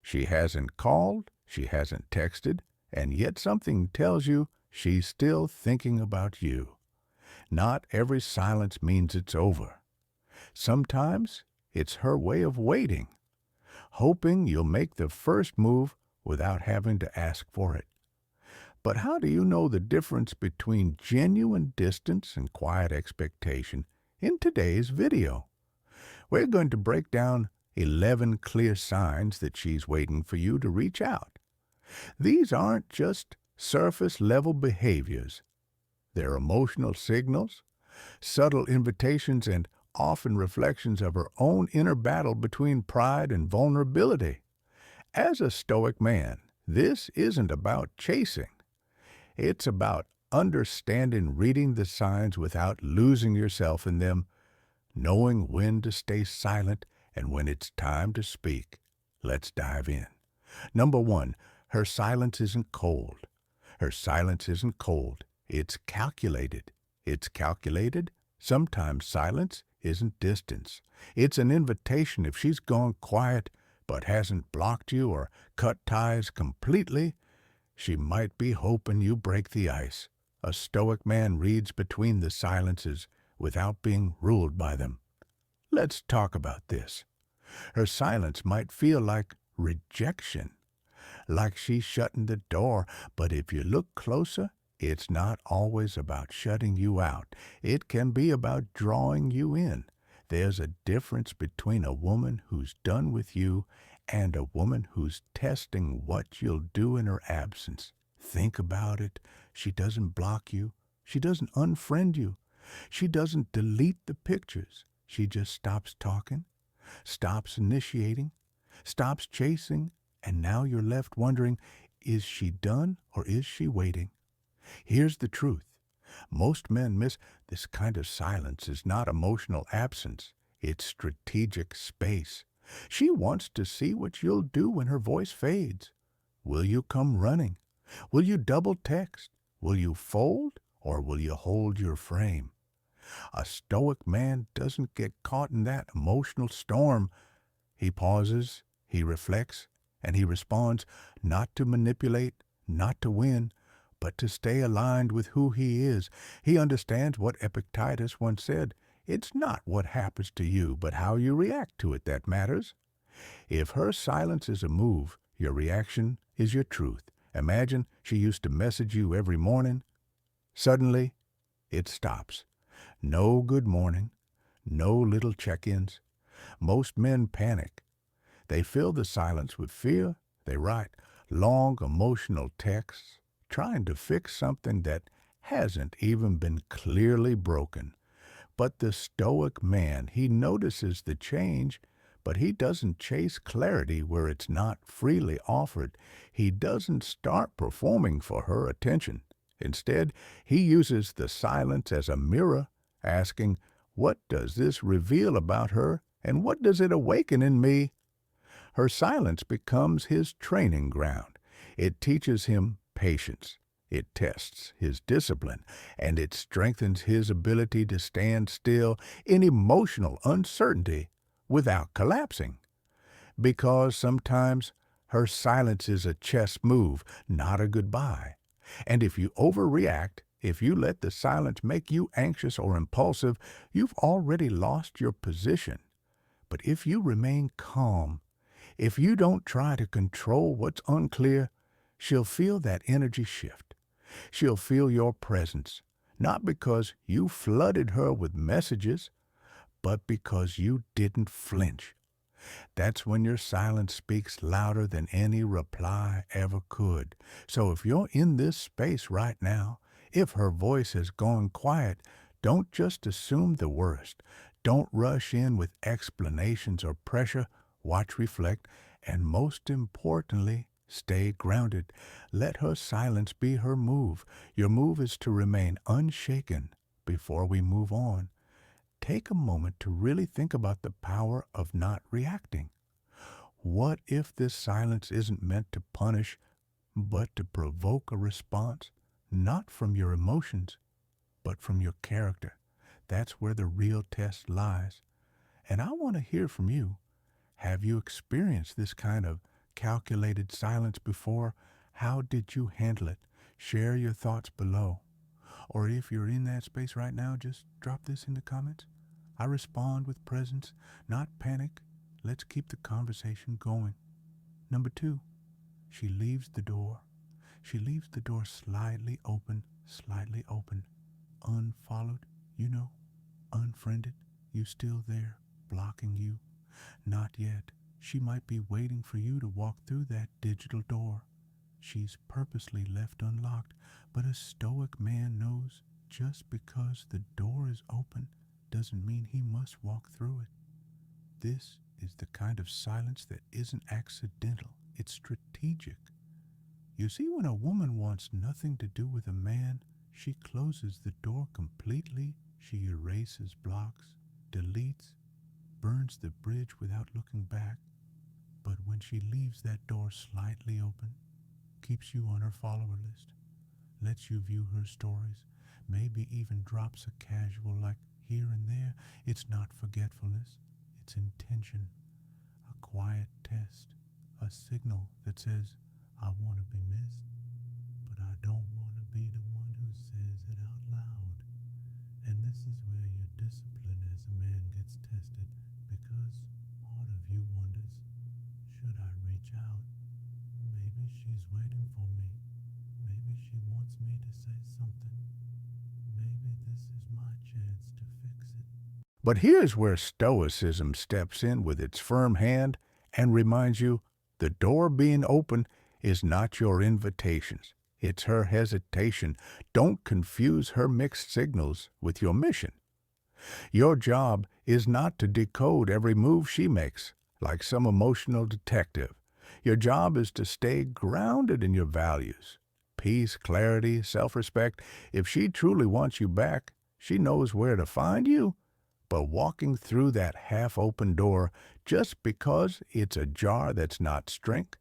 She hasn't called, she hasn't texted, and yet something tells you she's still thinking about you. Not every silence means it's over. Sometimes it's her way of waiting, hoping you'll make the first move without having to ask for it. But how do you know the difference between genuine distance and quiet expectation in today's video? We're going to break down 11 clear signs that she's waiting for you to reach out. These aren't just surface-level behaviors. They're emotional signals, subtle invitations, and often reflections of her own inner battle between pride and vulnerability. As a Stoic man, this isn't about chasing. It's about understanding, reading the signs without losing yourself in them, knowing when to stay silent and when it's time to speak. Let's dive in. Number one, her silence isn't cold. Her silence isn't cold. It's calculated. It's calculated. Sometimes silence isn't distance. It's an invitation. If she's gone quiet but hasn't blocked you or cut ties completely, she might be hoping you break the ice. A Stoic man reads between the silences without being ruled by them. Let's talk about this. Her silence might feel like rejection, like she's shutting the door, but if you look closer, it's not always about shutting you out. It can be about drawing you in. There's a difference between a woman who's done with you and a woman who's testing what you'll do in her absence. Think about it. She doesn't block you. She doesn't unfriend you. She doesn't delete the pictures. She just stops talking, stops initiating, stops chasing, and now you're left wondering, is she done or is she waiting? Here's the truth. Most men miss this kind of silence is not emotional absence. It's strategic space. She wants to see what you'll do when her voice fades. Will you come running? Will you double text? Will you fold or will you hold your frame? A Stoic man doesn't get caught in that emotional storm. He pauses, he reflects, and he responds, not to manipulate, not to win, but to stay aligned with who he is. He understands what Epictetus once said, it's not what happens to you, but how you react to it that matters. If her silence is a move, your reaction is your truth. Imagine she used to message you every morning. Suddenly, it stops. No good morning, no little check-ins. Most men panic. They fill the silence with fear. They write long emotional texts, trying to fix something that hasn't even been clearly broken. But the Stoic man, he notices the change, but he doesn't chase clarity where it's not freely offered. He doesn't start performing for her attention. Instead, he uses the silence as a mirror, asking, what does this reveal about her, and what does it awaken in me? Her silence becomes his training ground. It teaches him patience. It tests his discipline, and it strengthens his ability to stand still in emotional uncertainty without collapsing. Because sometimes her silence is a chess move, not a goodbye. And if you overreact, if you let the silence make you anxious or impulsive, you've already lost your position. But if you remain calm, if you don't try to control what's unclear, she'll feel that energy shift. She'll feel your presence, not because you flooded her with messages, but because you didn't flinch. That's when your silence speaks louder than any reply ever could. So if you're in this space right now, if her voice has gone quiet, don't just assume the worst. Don't rush in with explanations or pressure. Watch, reflect, and most importantly, stay grounded. Let her silence be her move. Your move is to remain unshaken before we move on. Take a moment to really think about the power of not reacting. What if this silence isn't meant to punish, but to provoke a response, not from your emotions, but from your character? That's where the real test lies. And I want to hear from you. Have you experienced this kind of calculated silence before? How did you handle it? Share your thoughts below. Or if you're in that space right now, just drop this in the comments. I respond with presence, not panic. Let's keep the conversation going. Number 2, she leaves the door. She leaves the door slightly open, unfollowed, unfriended. You still there, blocking you. Not yet. She might be waiting for you to walk through that digital door. She's purposely left unlocked, but a stoic man knows just because the door is open doesn't mean he must walk through it. This is the kind of silence that isn't accidental, it's strategic. You see, when a woman wants nothing to do with a man, she closes the door completely. She erases blocks, deletes, burns the bridge without looking back. But when she leaves that door slightly open, keeps you on her follower list, lets you view her stories, maybe even drops a casual like here and there, it's not forgetfulness, it's intention, a quiet test, a signal that says, I want to be missed, but I don't want to be the one who says it out loud. And this is where your discipline as a man gets tested, because part of you wonders, should I reach out? Maybe she's waiting for me. Maybe she wants me to say something. Maybe this is my chance to fix it. But here's where Stoicism steps in with its firm hand and reminds you the door being open is not your invitations. It's her hesitation. Don't confuse her mixed signals with your mission. Your job is not to decode every move she makes, like some emotional detective. Your job is to stay grounded in your values. Peace, clarity, self-respect. If she truly wants you back, she knows where to find you. But walking through that half-open door just because it's ajar, that's not strength,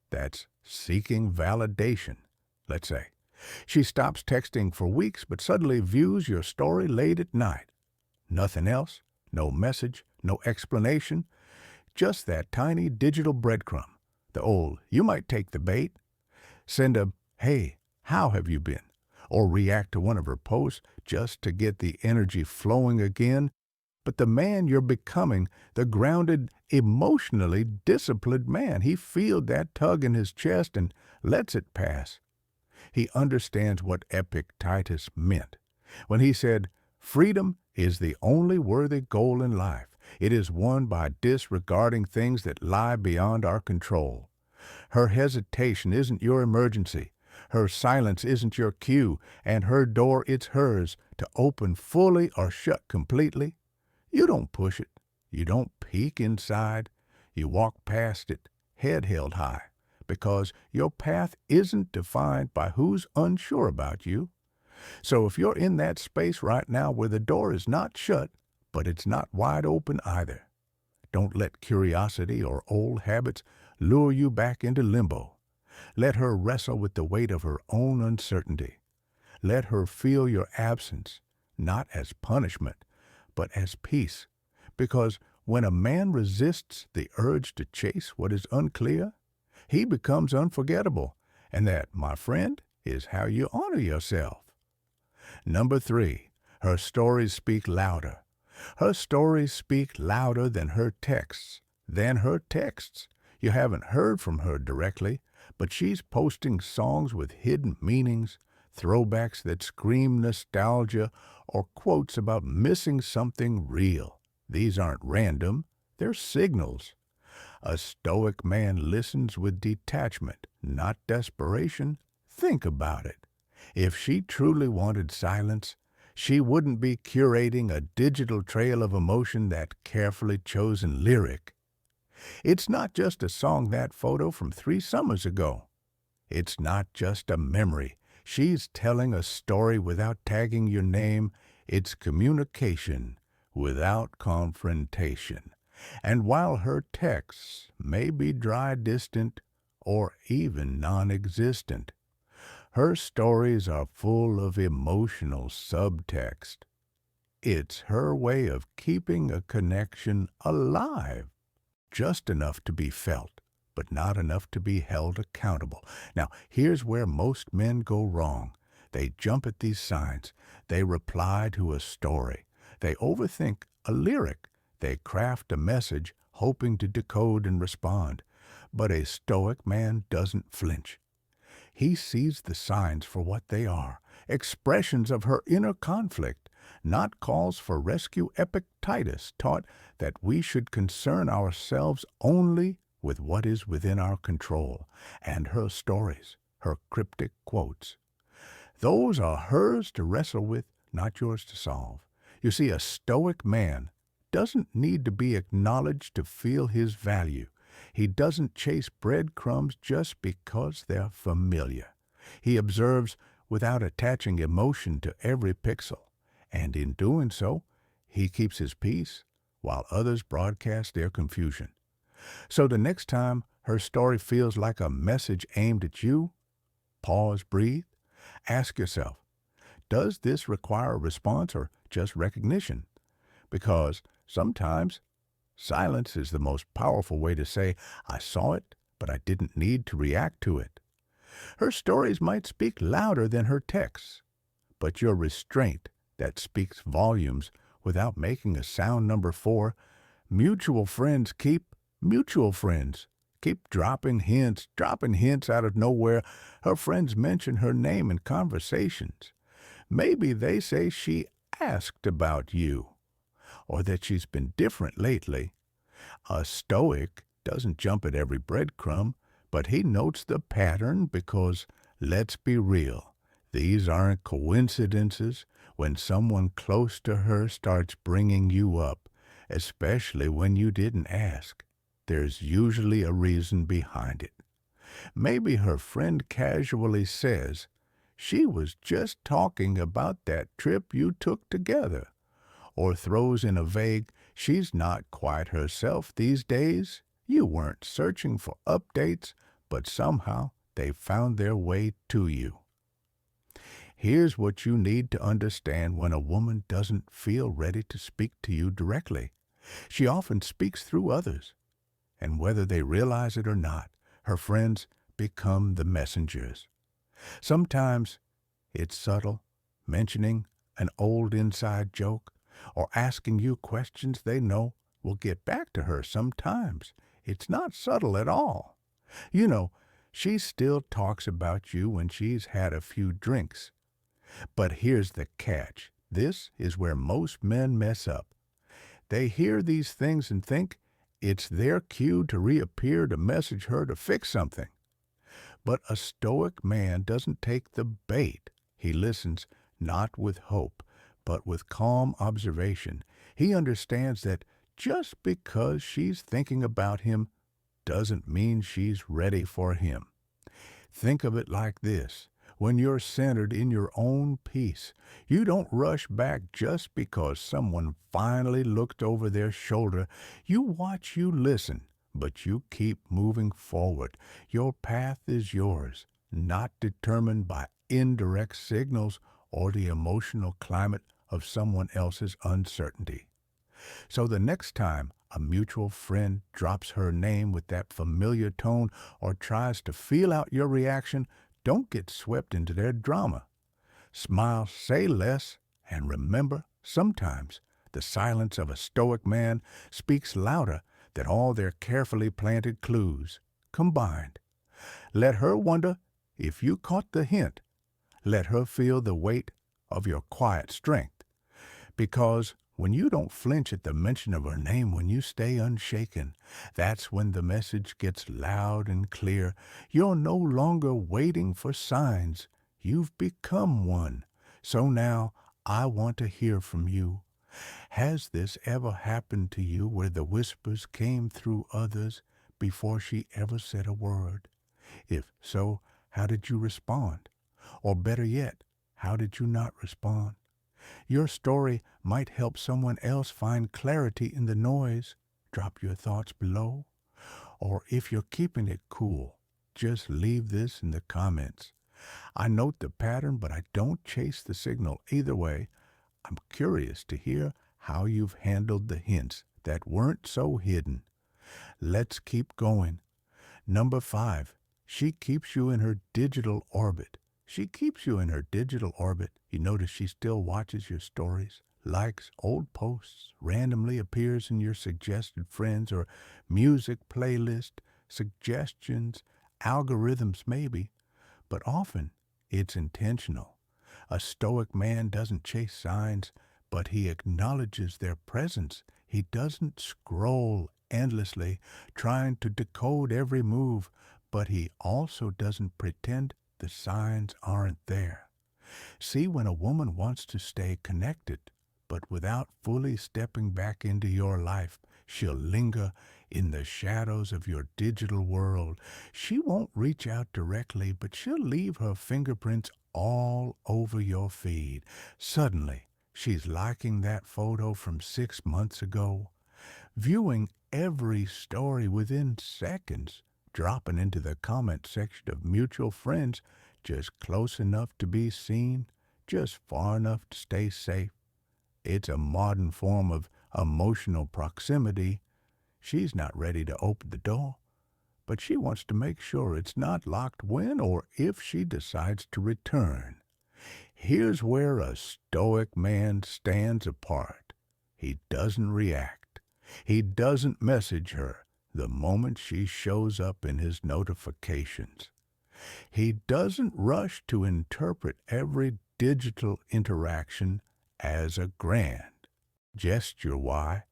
that's seeking validation, let's say. She stops texting for weeks but suddenly views your story late at night. Nothing else, no message, no explanation, just that tiny digital breadcrumb. The old, you might take the bait, send a, hey, how have you been? Or react to one of her posts just to get the energy flowing again. But the man you're becoming, the grounded, emotionally disciplined man, he feels that tug in his chest and lets it pass. He understands what Epictetus meant when he said, freedom is the only worthy goal in life. It is won by disregarding things that lie beyond our control. Her hesitation isn't your emergency. Her silence isn't your cue, and her door, it's hers to open fully or shut completely. You don't push it. You don't peek inside. You walk past it, head held high, because your path isn't defined by who's unsure about you. So if you're in that space right now where the door is not shut, but it's not wide open either, don't let curiosity or old habits lure you back into limbo. Let her wrestle with the weight of her own uncertainty. Let her feel your absence, not as punishment, but as peace. Because when a man resists the urge to chase what is unclear, he becomes unforgettable. And that, my friend, is how you honor yourself. Number 3, her stories speak louder. Her stories speak louder than her texts. You haven't heard from her directly, but she's posting songs with hidden meanings, throwbacks that scream nostalgia, or quotes about missing something real. These aren't random, they're signals. A stoic man listens with detachment, not desperation. Think about it. If she truly wanted silence, she wouldn't be curating a digital trail of emotion, that carefully chosen lyric. It's not just a song, that photo from 3 summers ago. It's not just a memory. She's telling a story without tagging your name. It's communication without confrontation. And while her texts may be dry, distant, or even non-existent, her stories are full of emotional subtext. It's her way of keeping a connection alive, just enough to be felt, but not enough to be held accountable. Now, here's where most men go wrong. They jump at these signs. They reply to a story. They overthink a lyric. They craft a message hoping to decode and respond. But a Stoic man doesn't flinch. He sees the signs for what they are, expressions of her inner conflict, not calls for rescue. Epictetus taught that we should concern ourselves only with what is within our control, and her stories, her cryptic quotes, those are hers to wrestle with, not yours to solve. You see, a Stoic man doesn't need to be acknowledged to feel his value. He doesn't chase breadcrumbs just because they're familiar. He observes without attaching emotion to every pixel, and in doing so, he keeps his peace while others broadcast their confusion. So the next time her story feels like a message aimed at you, pause, breathe, ask yourself, does this require a response or just recognition? Because sometimes silence is the most powerful way to say, I saw it, but I didn't need to react to it. Her stories might speak louder than her texts, but your restraint that speaks volumes without making a sound. Number 4, mutual friends keep mutual friends. Keep dropping hints out of nowhere. Her friends mention her name in conversations. Maybe they say she asked about you, or that she's been different lately. A Stoic doesn't jump at every breadcrumb, but he notes the pattern because, let's be real, these aren't coincidences. When someone close to her starts bringing you up, especially when you didn't ask, there's usually a reason behind it. Maybe her friend casually says, she was just talking about that trip you took together, or throws in a vague, she's not quite herself these days. You weren't searching for updates, but somehow they found their way to you. Here's what you need to understand when a woman doesn't feel ready to speak to you directly. She often speaks through others, and whether they realize it or not, her friends become the messengers. Sometimes it's subtle, mentioning an old inside joke, or asking you questions they know will get back to her. Sometimes it's not subtle at all. You know, she still talks about you when she's had a few drinks. But here's the catch. This is where most men mess up. They hear these things and think it's their cue to reappear to message her to fix something. But a Stoic man doesn't take the bait. He listens not with hope, but with calm observation. He understands that just because she's thinking about him doesn't mean she's ready for him. Think of it like this. When you're centered in your own peace, you don't rush back just because someone finally looked over their shoulder. You watch, you listen, but you keep moving forward. Your path is yours, not determined by indirect signals or the emotional climate of someone else's uncertainty. So the next time a mutual friend drops her name with that familiar tone or tries to feel out your reaction, don't get swept into their drama. Smile, say less, and remember, sometimes the silence of a Stoic man speaks louder than all their carefully planted clues combined. Let her wonder if you caught the hint. Let her feel the weight of your quiet strength. Because when you don't flinch at the mention of her name, when you stay unshaken, that's when the message gets loud and clear. You're no longer waiting for signs. You've become one. So now I want to hear from you. Has this ever happened to you where the whispers came through others before she ever said a word? If so, how did you respond? Or better yet, how did you not respond? Your story might help someone else find clarity in the noise. Drop your thoughts below. Or if you're keeping it cool, just leave this in the comments. I note the pattern, but I don't chase the signal. Either way, I'm curious to hear how you've handled the hints that weren't so hidden. Let's keep going. Number 5, she keeps you in her digital orbit. She keeps you in her digital orbit. You notice she still watches your stories, likes old posts, randomly appears in your suggested friends or music playlist, suggestions, algorithms maybe, but often it's intentional. A stoic man doesn't chase signs, but he acknowledges their presence. He doesn't scroll endlessly, trying to decode every move, but he also doesn't pretend the signs aren't there. See, when a woman wants to stay connected, but without fully stepping back into your life, she'll linger in the shadows of your digital world. She won't reach out directly, but she'll leave her fingerprints all over your feed. Suddenly, she's liking that photo from 6 months ago, viewing every story within seconds, dropping into the comment section of mutual friends, just close enough to be seen, just far enough to stay safe. It's a modern form of emotional proximity. She's not ready to open the door, but she wants to make sure it's not locked when or if she decides to return. Here's where a stoic man stands apart. He doesn't react. He doesn't message her the moment she shows up in his notifications. He doesn't rush to interpret every digital interaction as a grand gesture. Why?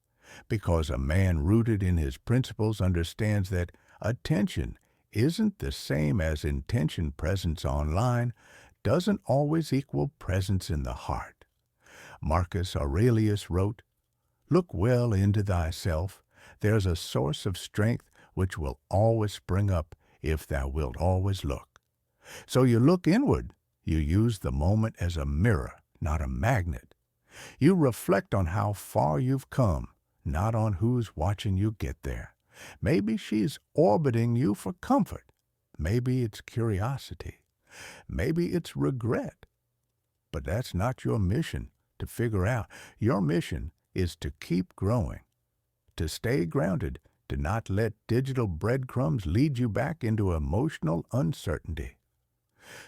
Because a man rooted in his principles understands that attention isn't the same as intention. Presence online doesn't always equal presence in the heart. Marcus Aurelius wrote, "Look well into thyself. There's a source of strength which will always spring up if thou wilt always look." So you look inward. You use the moment as a mirror, not a magnet. You reflect on how far you've come, not on who's watching you get there. Maybe she's orbiting you for comfort. Maybe it's curiosity. Maybe it's regret. But that's not your mission to figure out. Your mission is to keep growing, to stay grounded, to not let digital breadcrumbs lead you back into emotional uncertainty.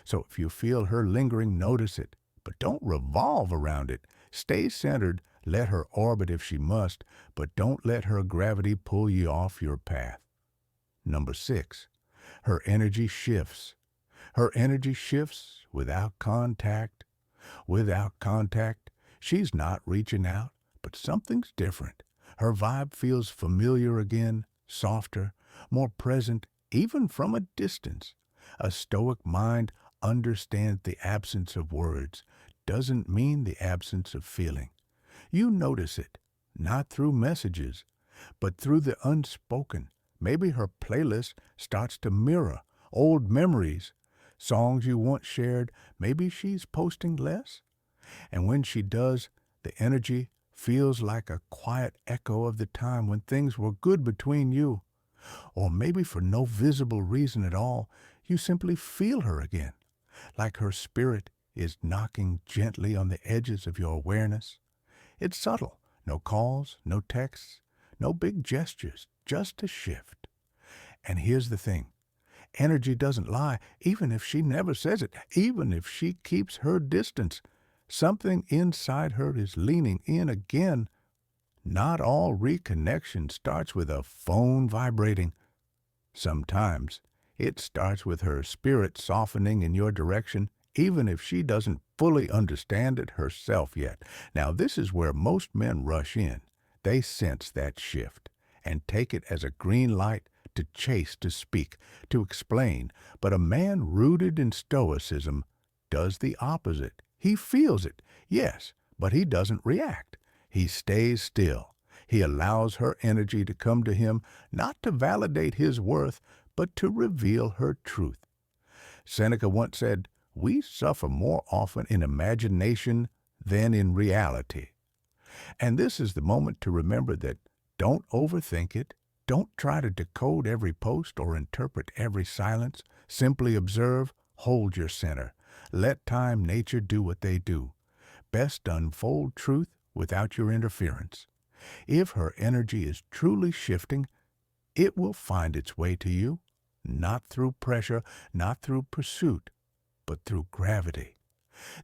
So if you feel her lingering, notice it, but don't revolve around it. Stay centered, let her orbit if she must, but don't let her gravity pull you off your path. Number 6, her energy shifts. Her energy shifts without contact. Without contact, she's not reaching out, but something's different. Her vibe feels familiar again, softer, more present, even from a distance. A stoic mind understands the absence of words doesn't mean the absence of feeling. You notice it, not through messages, but through the unspoken. Maybe her playlist starts to mirror old memories, songs you once shared. Maybe she's posting less. And when she does, the energy feels like a quiet echo of the time when things were good between you. Or maybe for no visible reason at all, you simply feel her again, like her spirit is knocking gently on the edges of your awareness. It's subtle. No calls, no texts, no big gestures, just a shift. And here's the thing. Energy doesn't lie, even if she never says it, even if she keeps her distance. Something inside her is leaning in again. Not all reconnection starts with a phone vibrating. Sometimes it starts with her spirit softening in your direction, even if she doesn't fully understand it herself yet. Now, this is where most men rush in. They sense that shift and take it as a green light to chase, to speak, to explain. But a man rooted in Stoicism does the opposite. He feels it, yes, but he doesn't react. He stays still. He allows her energy to come to him, not to validate his worth, but to reveal her truth. Seneca once said, "We suffer more often in imagination than in reality." And this is the moment to remember that don't overthink it. Don't try to decode every post or interpret every silence. Simply observe, hold your center. Let time, nature do what they do. Best unfold truth without your interference. If her energy is truly shifting, it will find its way to you. not through pressure, not through pursuit, but through gravity.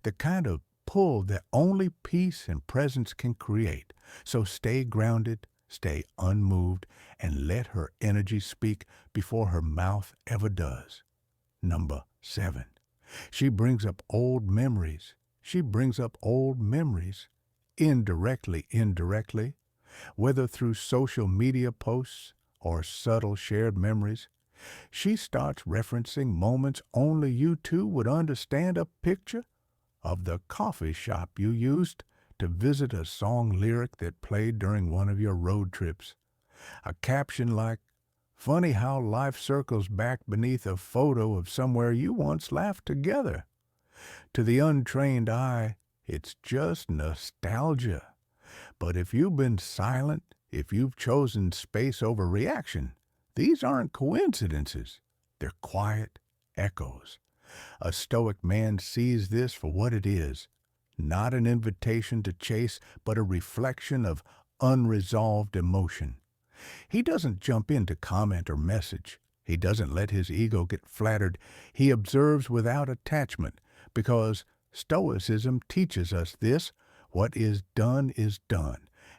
The kind of pull that only peace and presence can create. So stay grounded, stay unmoved, and let her energy speak before her mouth ever does. Number 7. She brings up old memories. She brings up old memories. Indirectly, whether through social media posts or subtle shared memories. She starts referencing moments only you two would understand, a picture of the coffee shop you used to visit, a song lyric that played during one of your road trips, a caption like, "Funny how life circles back beneath a photo of somewhere you once laughed together." To the untrained eye, it's just nostalgia. But if you've been silent, if you've chosen space over reaction, these aren't coincidences. They're quiet echoes. A Stoic man sees this for what it is, not an invitation to chase, but a reflection of unresolved emotion. He doesn't jump in to comment or message. He doesn't let his ego get flattered. He observes without attachment, because Stoicism teaches us this: what is done,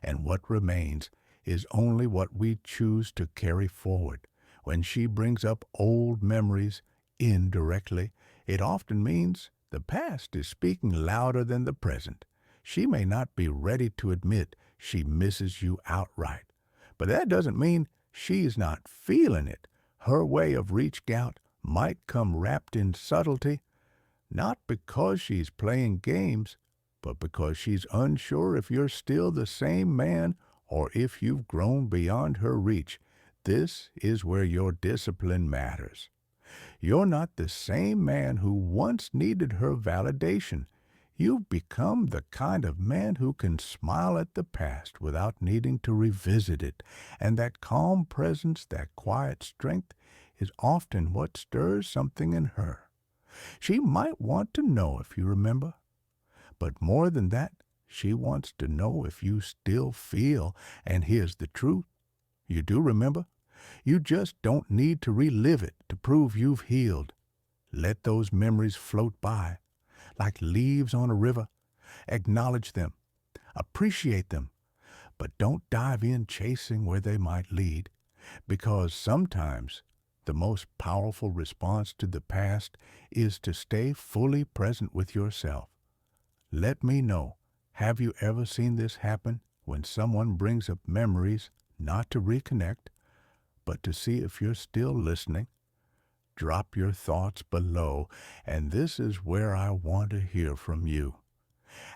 and what remains is only what we choose to carry forward. When she brings up old memories indirectly, it often means the past is speaking louder than the present. She may not be ready to admit she misses you outright, but that doesn't mean she's not feeling it. Her way of reaching out might come wrapped in subtlety, not because she's playing games, but because she's unsure if you're still the same man or if you've grown beyond her reach. This is where your discipline matters. You're not the same man who once needed her validation. You've become the kind of man who can smile at the past without needing to revisit it. And that calm presence, that quiet strength, is often what stirs something in her. She might want to know if you remember, but more than that, she wants to know if you still feel. And here's the truth: you do remember. You just don't need to relive it to prove you've healed. Let those memories float by, like leaves on a river. Acknowledge them, appreciate them, but don't dive in chasing where they might lead, because sometimes the most powerful response to the past is to stay fully present with yourself. Let me know, have you ever seen this happen when someone brings up memories, not to reconnect, but to see if you're still listening? Drop your thoughts below, and this is where I want to hear from you.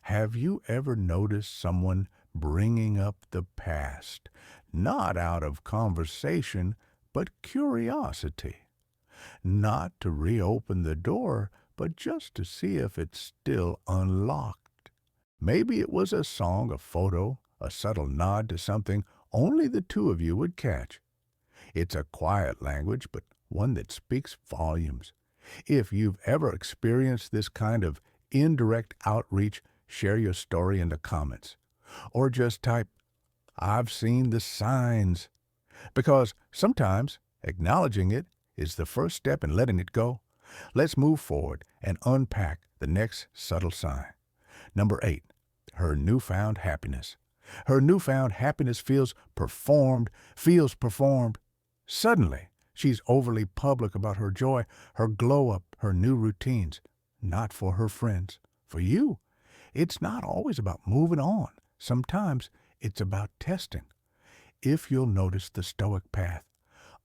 Have you ever noticed someone bringing up the past, not out of conversation, but curiosity? Not to reopen the door, but just to see if it's still unlocked. Maybe it was a song, a photo, a subtle nod to something only the two of you would catch. It's a quiet language, but one that speaks volumes. If you've ever experienced this kind of indirect outreach, share your story in the comments. Or just type, "I've seen the signs." Because sometimes acknowledging it is the first step in letting it go. Let's move forward and unpack the next subtle sign. Number 8, her newfound happiness. Her newfound happiness feels performed. Suddenly, she's overly public about her joy, her glow-up, her new routines. Not for her friends, for you. It's not always about moving on. Sometimes it's about testing. If you'll notice the Stoic path,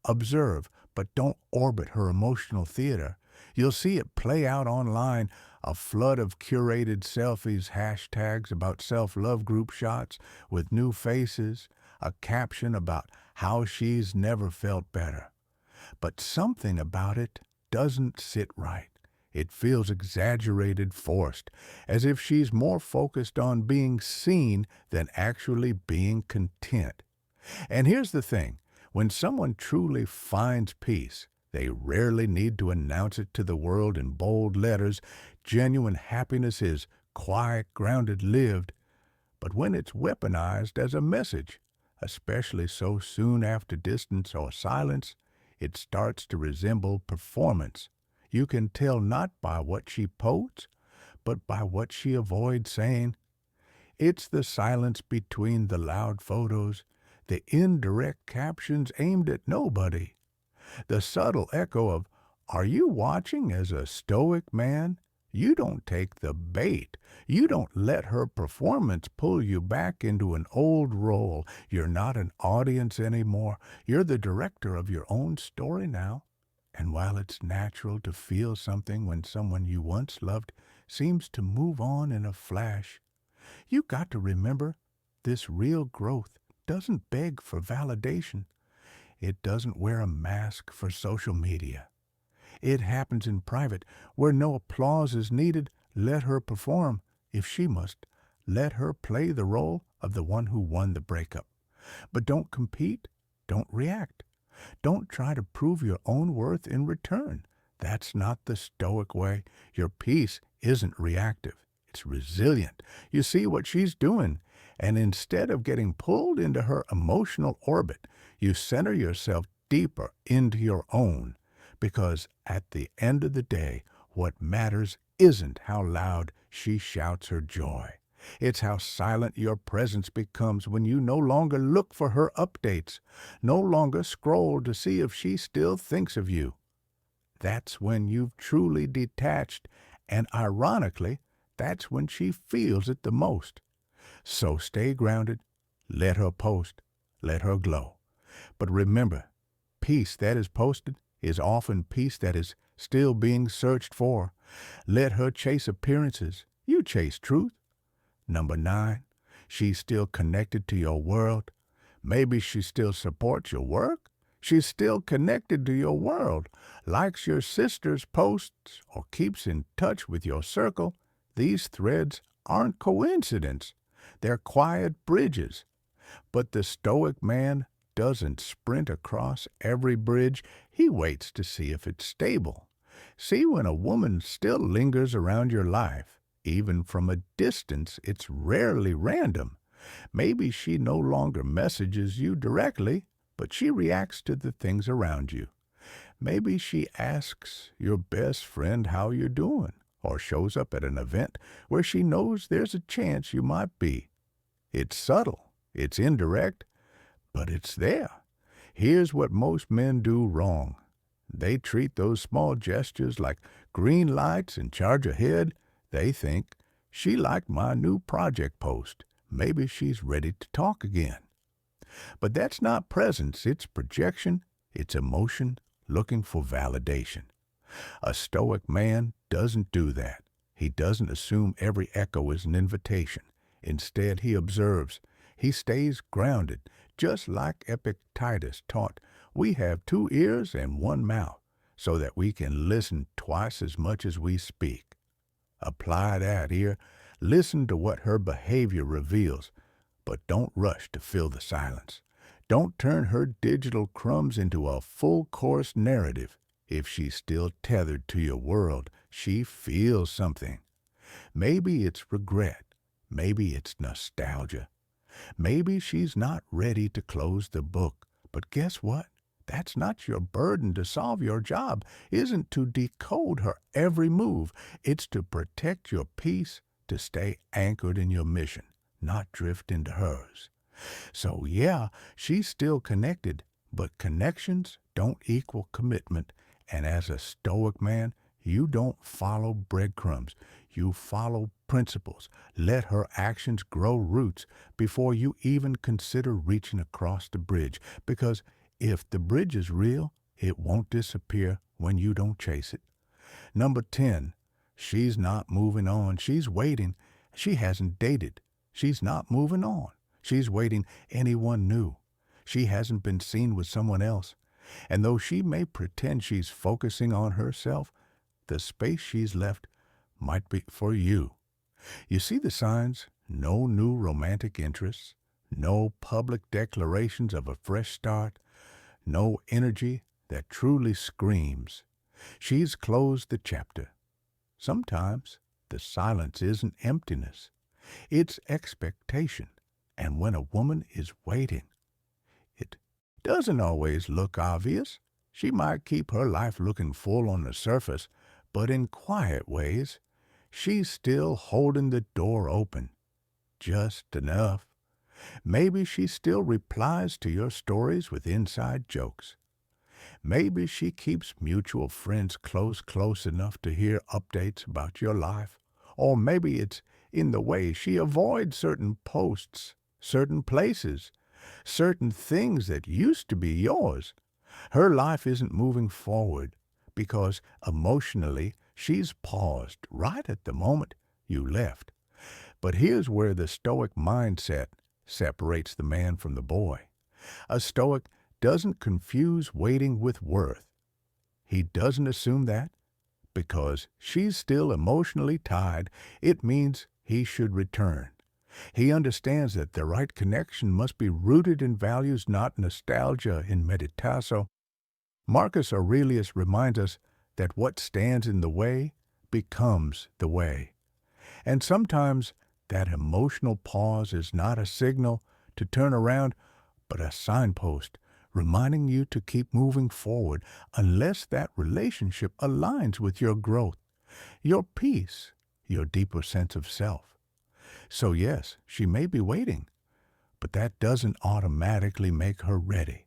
observe, but don't orbit her emotional theater. You'll see it play out online, a flood of curated selfies, hashtags about self-love group shots with new faces, a caption about how she's never felt better. But something about it doesn't sit right. It feels exaggerated, forced, as if she's more focused on being seen than actually being content. And here's the thing: when someone truly finds peace, they rarely need to announce it to the world in bold letters. Genuine happiness is quiet, grounded, lived. But when it's weaponized as a message, especially so soon after distance or silence, It starts to resemble performance. You can tell not by what she posts, but by what she avoids saying. It's the silence between the loud photos, the indirect captions aimed at nobody, the subtle echo of, "Are you watching?" As a stoic man, you don't take the bait. You don't let her performance pull you back into an old role. You're not an audience anymore. You're the director of your own story now. And while it's natural to feel something when someone you once loved seems to move on in a flash, you got to remember this real growth doesn't beg for validation. It doesn't wear a mask for social media. It happens in private, where no applause is needed. Let her perform, if she must. Let her play the role of the one who won the breakup. But don't compete. Don't react. Don't try to prove your own worth in return. That's not the Stoic way. Your peace isn't reactive. It's resilient. You see what she's doing, and instead of getting pulled into her emotional orbit, you center yourself deeper into your own. Because at the end of the day, what matters isn't how loud she shouts her joy. It's how silent your presence becomes when you no longer look for her updates, no longer scroll to see if she still thinks of you. That's when you've truly detached, and ironically, that's when she feels it the most. So stay grounded, let her post, let her glow. But remember, peace that is posted is often peace that is still being searched for. Let her chase appearances, you chase truth. Number 9, she's still connected to your world. Maybe she still supports your work. She's still connected to your world, likes your sister's posts, or keeps in touch with your circle. These threads aren't coincidence. They're quiet bridges. But the Stoic man doesn't sprint across every bridge. He waits to see if it's stable. See, when a woman still lingers around your life, even from a distance, it's rarely random. Maybe she no longer messages you directly, but she reacts to the things around you. Maybe she asks your best friend how you're doing, or shows up at an event where she knows there's a chance you might be. It's subtle, it's indirect, but it's there. Here's what most men do wrong. They treat those small gestures like green lights and charge ahead. They think, she liked my new project post. Maybe she's ready to talk again. But that's not presence, it's projection, it's emotion looking for validation. A Stoic man doesn't do that. He doesn't assume every echo is an invitation. Instead, he observes. He stays grounded, just like Epictetus taught. We have 2 ears and 1 mouth, so that we can listen twice as much as we speak. Apply that here. Listen to what her behavior reveals, but don't rush to fill the silence. Don't turn her digital crumbs into a full-course narrative. If she's still tethered to your world, she feels something. Maybe it's regret. Maybe it's nostalgia. Maybe she's not ready to close the book. But guess what? That's not your burden. To solve your job isn't to decode her every move. It's to protect your peace, to stay anchored in your mission, not drift into hers. So yeah, she's still connected, but connections don't equal commitment. And as a Stoic man, you don't follow breadcrumbs. You follow principles. Let her actions grow roots before you even consider reaching across the bridge. Because if the bridge is real, it won't disappear when you don't chase it. Number 10, she's not moving on. She's waiting. She hasn't dated. She's not moving on. She's waiting anyone new. She hasn't been seen with someone else. And though she may pretend she's focusing on herself, the space she's left might be for you. You see the signs? No new romantic interests, no public declarations of a fresh start, no energy that truly screams. She's closed the chapter. Sometimes the silence isn't emptiness. It's expectation. And when a woman is waiting, it doesn't always look obvious. She might keep her life looking full on the surface, but in quiet ways, she's still holding the door open, just enough. Maybe she still replies to your stories with inside jokes. Maybe she keeps mutual friends close enough to hear updates about your life. Or maybe it's in the way she avoids certain posts, certain places, certain things that used to be yours. Her life isn't moving forward because emotionally she's paused right at the moment you left. But here's where the Stoic mindset separates the man from the boy. A Stoic doesn't confuse waiting with worth. He doesn't assume that because she's still emotionally tied, it means he should return. He understands that the right connection must be rooted in values, not nostalgia in meditasso. Marcus Aurelius reminds us that what stands in the way becomes the way. And sometimes that emotional pause is not a signal to turn around, but a signpost reminding you to keep moving forward unless that relationship aligns with your growth, your peace, your deeper sense of self. So yes, she may be waiting, but that doesn't automatically make her ready.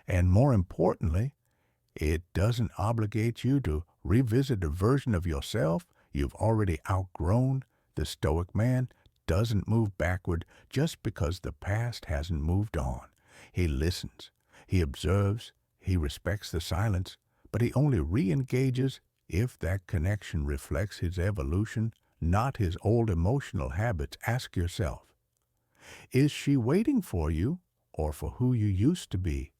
And more importantly, it doesn't obligate you to revisit a version of yourself you've already outgrown. The Stoic man doesn't move backward just because the past hasn't moved on. He listens, he observes, he respects the silence, but he only re-engages if that connection reflects his evolution, not his old emotional habits. Ask yourself, is she waiting for you or for who you used to be?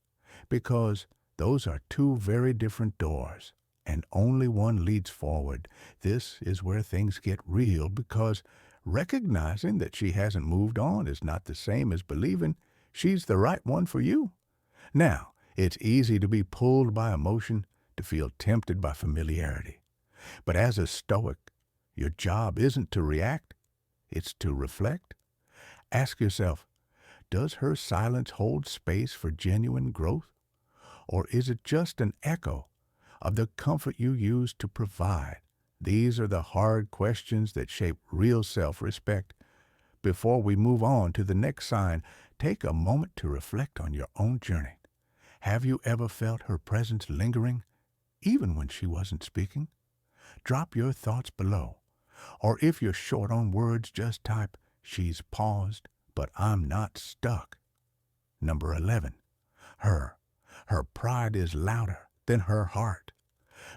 Because those are two very different doors, and only one leads forward. This is where things get real, because recognizing that she hasn't moved on is not the same as believing she's the right one for you. Now, it's easy to be pulled by emotion, to feel tempted by familiarity. But as a Stoic, your job isn't to react, it's to reflect. Ask yourself, does her silence hold space for genuine growth? Or is it just an echo of the comfort you used to provide? These are the hard questions that shape real self-respect. Before we move on to the next sign, take a moment to reflect on your own journey. Have you ever felt her presence lingering, even when she wasn't speaking? Drop your thoughts below. Or if you're short on words, just type, "She's paused, but I'm not stuck." Number 11. Her. Her pride is louder than her heart.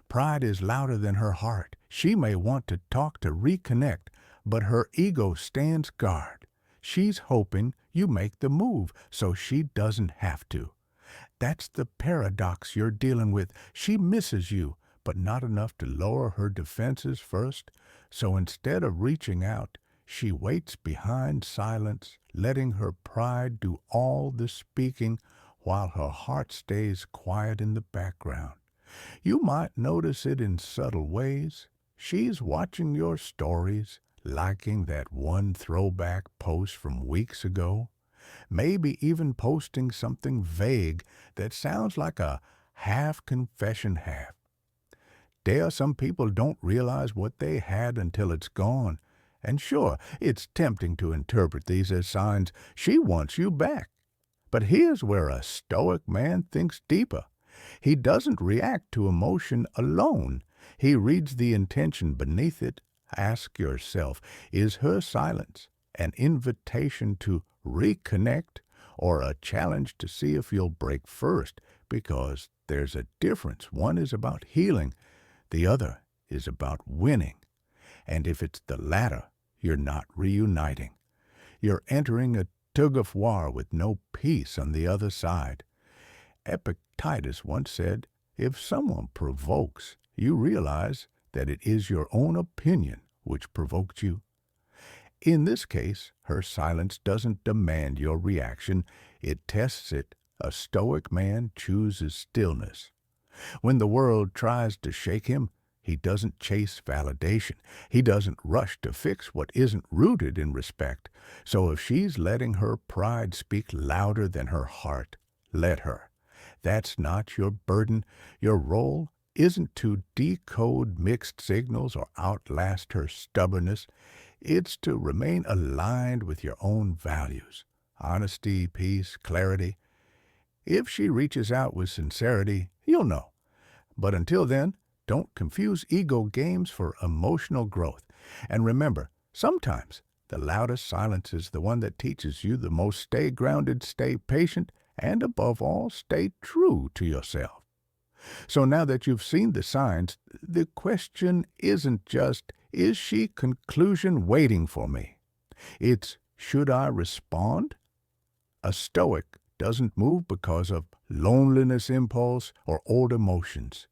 Pride is louder than her heart. She may want to talk to reconnect, but her ego stands guard. She's hoping you make the move so she doesn't have to. That's the paradox you're dealing with. She misses you, but not enough to lower her defenses first. So instead of reaching out, she waits behind silence, letting her pride do all the speaking while her heart stays quiet in the background. You might notice it in subtle ways. She's watching your stories, liking that one throwback post from weeks ago, maybe even posting something vague that sounds like a half confession half. Dare some people don't realize what they had until it's gone. And sure, it's tempting to interpret these as signs she wants you back. But here's where a Stoic man thinks deeper. He doesn't react to emotion alone. He reads the intention beneath it. Ask yourself, is her silence an invitation to reconnect or a challenge to see if you'll break first? Because there's a difference. One is about healing. The other is about winning. And if it's the latter, you're not reuniting. You're entering a tug of war with no peace on the other side. Epictetus once said, if someone provokes, you realize that it is your own opinion which provoked you. In this case, her silence doesn't demand your reaction, it tests it. A Stoic man chooses stillness. When the world tries to shake him, he doesn't chase validation. He doesn't rush to fix what isn't rooted in respect. So if she's letting her pride speak louder than her heart, let her. That's not your burden. Your role isn't to decode mixed signals or outlast her stubbornness. It's to remain aligned with your own values. Honesty, peace, clarity. If she reaches out with sincerity, you'll know. But until then, don't confuse ego games for emotional growth. And remember, sometimes the loudest silence is the one that teaches you the most. Stay grounded, stay patient, and above all, stay true to yourself. So now that you've seen the signs, the question isn't just, is she conclusion waiting for me? It's, should I respond? A Stoic doesn't move because of loneliness impulse or old emotions.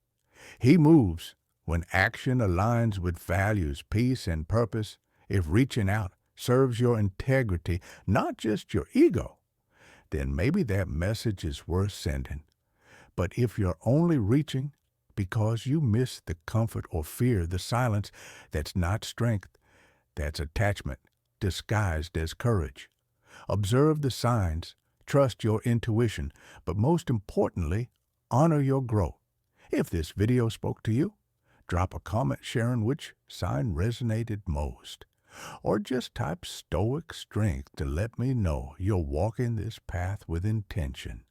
He moves when action aligns with values, peace, and purpose. If reaching out serves your integrity, not just your ego, then maybe that message is worth sending. But if you're only reaching because you miss the comfort or fear, the silence, that's not strength, that's attachment disguised as courage. Observe the signs, trust your intuition, but most importantly, honor your growth. If this video spoke to you, drop a comment sharing which sign resonated most. Or just type Stoic Strength to let me know you're walking this path with intention.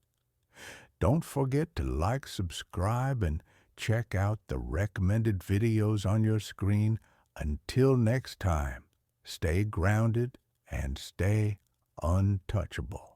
Don't forget to like, subscribe, and check out the recommended videos on your screen. Until next time, stay grounded and stay untouchable.